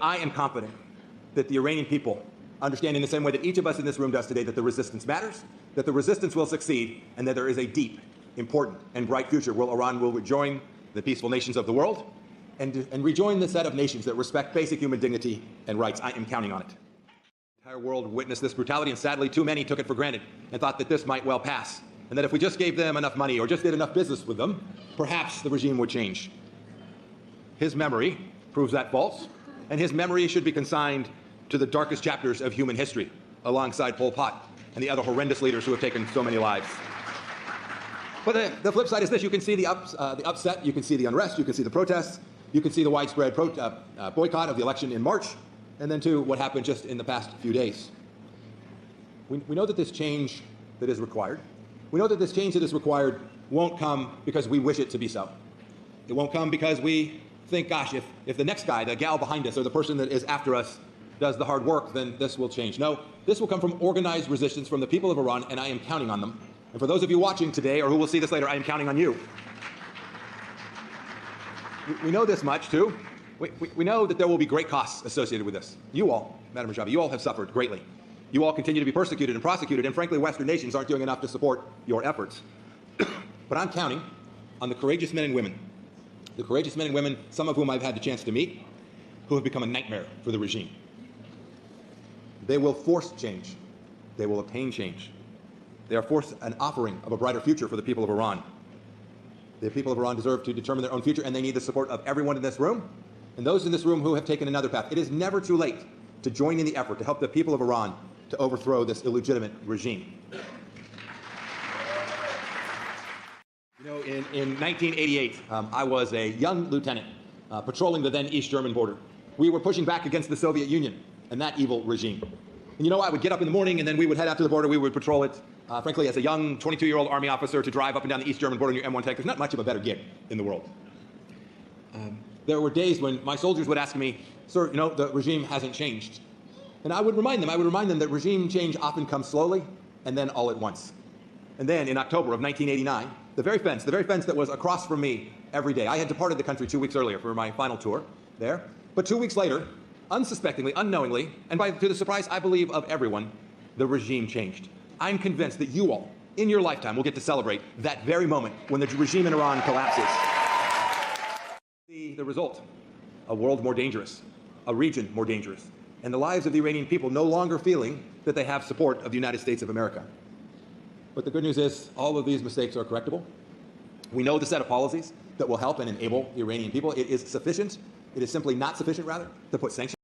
I am confident that the Iranian people understand in the same way that each of us in this room does today that the resistance matters, that the resistance will succeed, and that there is a deep, important, and bright future where Iran will rejoin the peaceful nations of the world and rejoin the set of nations that respect basic human dignity and rights. I am counting on it. The entire world witnessed this brutality, and sadly, too many took it for granted and thought that this might well pass, and that if we just gave them enough money or just did enough business with them, perhaps the regime would change. His memory proves that false, and his memory should be consigned to the darkest chapters of human history, alongside Pol Pot and the other horrendous leaders who have taken so many lives. But the flip side is this: you can see the upset, you can see the unrest, you can see the protests, you can see the widespread boycott of the election in March, and then too what happened just in the past few days. We know that this change that is required, we know that this change that is required won't come because we wish it to be so. It won't come because we think, gosh, if the next guy, the gal behind us, or the person that is after us does the hard work, then this will change. No, this will come from organized resistance from the people of Iran, and I am counting on them. And for those of you watching today, or who will see this later, I am counting on you. We know this much, too. We know that there will be great costs associated with this. You all, Madam Rajavi, you all have suffered greatly. You all continue to be persecuted and prosecuted, and frankly, Western nations aren't doing enough to support your efforts. But I'm counting on the courageous men and women, some of whom I've had the chance to meet, who have become a nightmare for the regime. They will force change. They will obtain change. They are forced an offering of a brighter future for the people of Iran. The people of Iran deserve to determine their own future, and they need the support of everyone in this room and those in this room who have taken another path. It is never too late to join in the effort to help the people of Iran to overthrow this illegitimate regime. You know, in 1988, I was a young lieutenant patrolling the then East German border. We were pushing back against the Soviet Union and that evil regime. And you know, I would get up in the morning and then we would head out to the border. We would patrol it. Frankly, as a young 22-year-old Army officer, to drive up and down the East German border in your M1 tank, there's not much of a better gig in the world. There were days when my soldiers would ask me, sir, you know, the regime hasn't changed. And I would remind them that regime change often comes slowly and then all at once. And then in October of 1989, the very fence that was across from me every day, I had departed the country 2 weeks earlier for my final tour there. But 2 weeks later, unsuspectingly, unknowingly, and to the surprise, I believe, of everyone, the regime changed. I'm convinced that you all, in your lifetime, will get to celebrate that very moment when the regime in Iran collapses. The result: a world more dangerous, a region more dangerous, and the lives of the Iranian people no longer feeling that they have support of the United States of America. But the good news is, all of these mistakes are correctable. We know the set of policies that will help and enable the Iranian people. It is sufficient. It is simply not sufficient, rather, to put sanctions